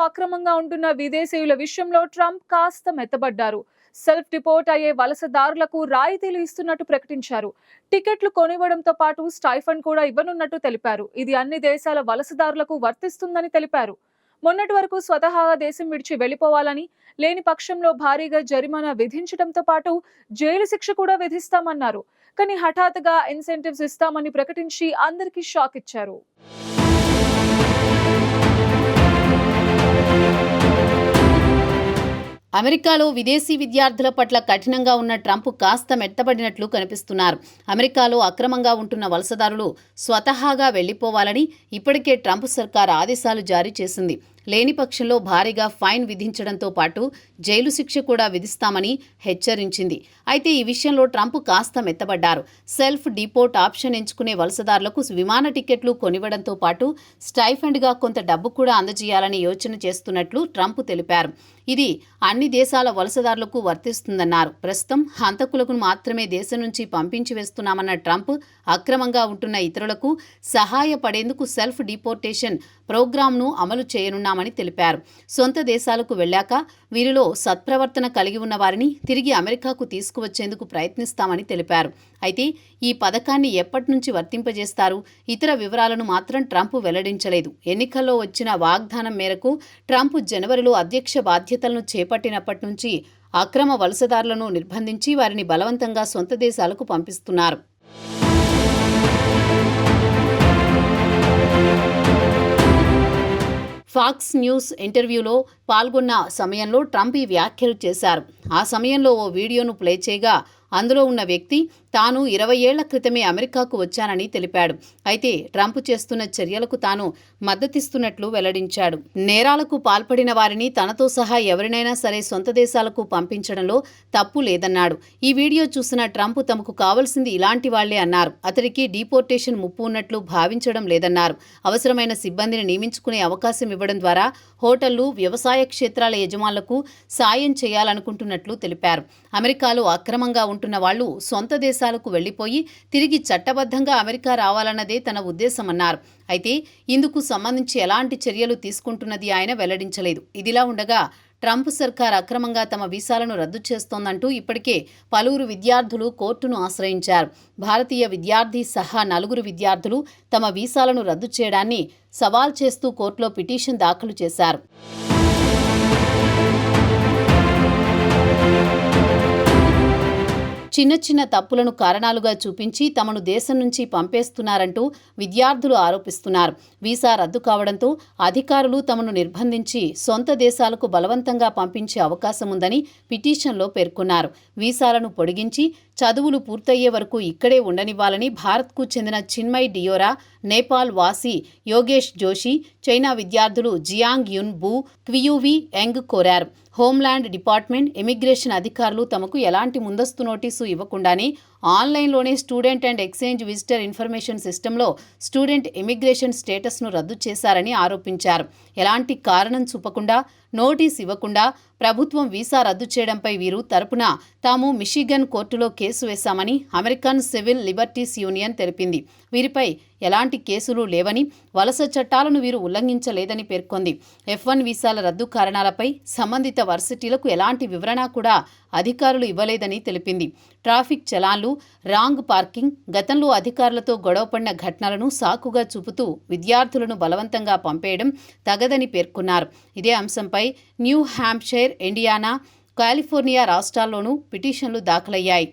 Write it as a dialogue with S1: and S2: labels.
S1: అక్రమంగా ఉంటున్న విదేశీయుల విషయంలో ట్రంప్ కాస్త మెత్తబడ్డారు. సెల్ఫ్ డిపోర్ట్ అయ్యే వలసదారులకు రాయితీలు ఇస్తున్నట్టు ప్రకటించారు. టికెట్లు కొనివ్వడంతో పాటు స్టైఫండ్ కూడా ఇవ్వనున్నట్టు తెలిపారు. ఇది అన్ని దేశాల వలసదారులకు వర్తిస్తుందని తెలిపారు. మొన్నటి వరకు స్వతహాగా దేశం విడిచి వెళ్లిపోవాలని, లేని పక్షంలో భారీగా జరిమానా విధించడంతో పాటు జైలు శిక్ష కూడా విధిస్తామన్నారు. కానీ హఠాత్తుగా ఇన్సెంటివ్స్ ఇస్తామని ప్రకటించి అందరికీ షాక్ ఇచ్చారు.
S2: అమెరికాలో విదేశీ విద్యార్థుల పట్ల కఠినంగా ఉన్న ట్రంప్ కాస్త మెత్తబడినట్లు కనిపిస్తున్నారు. అమెరికాలో అక్రమంగా ఉంటున్న వలసదారులు స్వతహాగా వెళ్లిపోవాలని ఇప్పటికే ట్రంప్ సర్కార్ ఆదేశాలు జారీ చేసింది. లేని పక్షంలో భారీగా ఫైన్ విధించడంతో పాటు జైలు శిక్ష కూడా విధిస్తామని హెచ్చరించింది. అయితే ఈ విషయంలో ట్రంప్ కాస్త మెత్తబడ్డారు. సెల్ఫ్ డిపోర్ట్ ఆప్షన్ ఎంచుకునే వలసదారులకు విమాన టికెట్లు కొనివ్వడంతో పాటు స్టైఫండ్గా కొంత డబ్బు కూడా అందజేయాలని యోచన చేస్తున్నట్లు ట్రంప్ తెలిపారు. ఇది అన్ని దేశాల వలసదారులకు వర్తిస్తుందన్నారు. ప్రస్తుతం హంతకులకు మాత్రమే దేశం నుంచి పంపించి వేస్తున్నామన్న ట్రంప్ అక్రమంగా ఉంటున్న ఇతరులకు సహాయపడేందుకు సెల్ఫ్ డిపోర్టేషన్ ప్రోగ్రాంను అమలు చేయనున్నామని తెలిపారు. సొంత దేశాలకు వెళ్లాక వీరిలో సత్ప్రవర్తన కలిగి ఉన్న వారిని తిరిగి అమెరికాకు తీసుకువచ్చేందుకు ప్రయత్నిస్తామని తెలిపారు. అయితే ఈ పథకాన్ని ఎప్పటి నుంచి వర్తింపజేస్తారు? ఇతర వివరాలను మాత్రం ట్రంప్ వెల్లడించలేదు. ఎన్నికల్లో వచ్చిన వాగ్దానం మేరకు ట్రంప్ జనవరిలో అధ్యక్ష బాధ్యతలను చేపట్టినప్పటి నుంచి అక్రమ వలసదారులను నిర్బంధించి వారిని బలవంతంగా సొంత దేశాలకు పంపిస్తున్నారు. ఫాక్స్ న్యూస్ ఇంటర్వ్యూలో పాల్గొన్న సమయంలో ట్రంప్ ఈ వ్యాఖ్యలు చేశారు. ఆ సమయంలో ఓ వీడియోను ప్లే చేయగా అందులో ఉన్న వ్యక్తి తాను 20 ఏళ్ల క్రితమే అమెరికాకు వచ్చానని తెలిపాడు. అయితే ట్రంప్ చేస్తున్న చర్యలకు తాను మద్దతిస్తున్నట్లు వెల్లడించాడు. నేరాలకు పాల్పడిన వారిని తనతో సహా ఎవరినైనా సరే సొంత దేశాలకు పంపించడంలో తప్పు లేదన్నాడు. ఈ వీడియో చూసిన ట్రంప్ తమకు కావాల్సింది ఇలాంటి వాళ్లే అన్నారు. అతడికి డీపోర్టేషన్ ముప్పు ఉన్నట్లు భావించడం లేదన్నారు. అవసరమైన సిబ్బందిని నియమించుకునే అవకాశం ఇవ్వడం ద్వారా హోటళ్లు, వ్యవసాయ క్షేత్రాల యజమానులకు సాయం చేయాలనుకుంటున్నట్లు తెలిపారు. అమెరికాలో అక్రమంగా ఉంటున్న వాళ్లు సొంత దేశాలకు వెళ్లిపోయి తిరిగి చట్టబద్ధంగా అమెరికా రావాలన్నదే తన ఉద్దేశమన్నారు. అయితే ఇందుకు సంబంధించి ఎలాంటి చర్యలు తీసుకుంటున్నది ఆయన వెల్లడించలేదు. ఇదిలా ఉండగా ట్రంప్ సర్కార్ అక్రమంగా తమ వీసాలను రద్దు చేస్తోందంటూ ఇప్పటికే పలువురు విద్యార్థులు కోర్టును ఆశ్రయించారు. భారతీయ విద్యార్థి సహా 4 విద్యార్థులు తమ వీసాలను రద్దు చేయడాన్ని సవాల్ చేస్తూ కోర్టులో పిటిషన్ దాఖలు చేశారు. చిన్న చిన్న తప్పులను కారణాలుగా చూపించి తమను దేశం నుంచి పంపేస్తున్నారంటూ విద్యార్థులు ఆరోపిస్తున్నారు. వీసా రద్దు కావడంతో అధికారులు తమను నిర్బంధించి సొంత దేశాలకు బలవంతంగా పంపించే అవకాశం ఉందని పిటిషన్లో పేర్కొన్నారు. వీసాలను పొడిగించి చదువులు పూర్తయ్యే వరకు ఇక్కడే ఉండనివ్వాలని భారత్కు చెందిన చిన్మయ్ డియోరా, నేపాల్ వాసి యోగేష్ జోషి, చైనా విద్యార్థులు జియాంగ్ యున్ బూ, క్వియువి యంగ్ కోరారు. హోంల్యాండ్ డిపార్ట్మెంట్, ఇమిగ్రేషన్ అధికారులు తమకు ఎలాంటి ముందస్తు నోటీసు ఇవ్వకుండానే ఆన్లైన్లోనే student and exchange visitor information సిస్టంలో స్టూడెంట్ ఇమిగ్రేషన్ స్టేటస్ను రద్దు చేశారని ఆరోపించారు. ఎలాంటి కారణం చూపకుండా, నోటీస్ ఇవ్వకుండా ప్రభుత్వం వీసా రద్దు చేయడంపై వీరు తరపున తాము మిషిగన్ కోర్టులో కేసు వేశామని అమెరికన్ సివిల్ లిబర్టీస్ యూనియన్ తెలిపింది. వీరిపై ఎలాంటి కేసులు లేవని, వలస చట్టాలను వీరు ఉల్లంఘించలేదని పేర్కొంది. F1 వీసాల రద్దు కారణాలపై సంబంధిత వర్సిటీలకు ఎలాంటి వివరణ కూడా అధికారులు ఇవ్వలేదని తెలిపింది. ట్రాఫిక్ చలాన్లు, రాంగ్ పార్కింగ్, గతంలో అధికారులతో గొడవపడిన ఘటనలను సాకుగా చూపుతూ విద్యార్థులను బలవంతంగా పంపేయడం తగదని పేర్కొన్నారు. ఇదే అంశంపై న్యూ హ్యాంప్షైర్, ఇండియానా, కాలిఫోర్నియా రాష్ట్రాల్లోనూ పిటిషన్లు దాఖలయ్యాయి.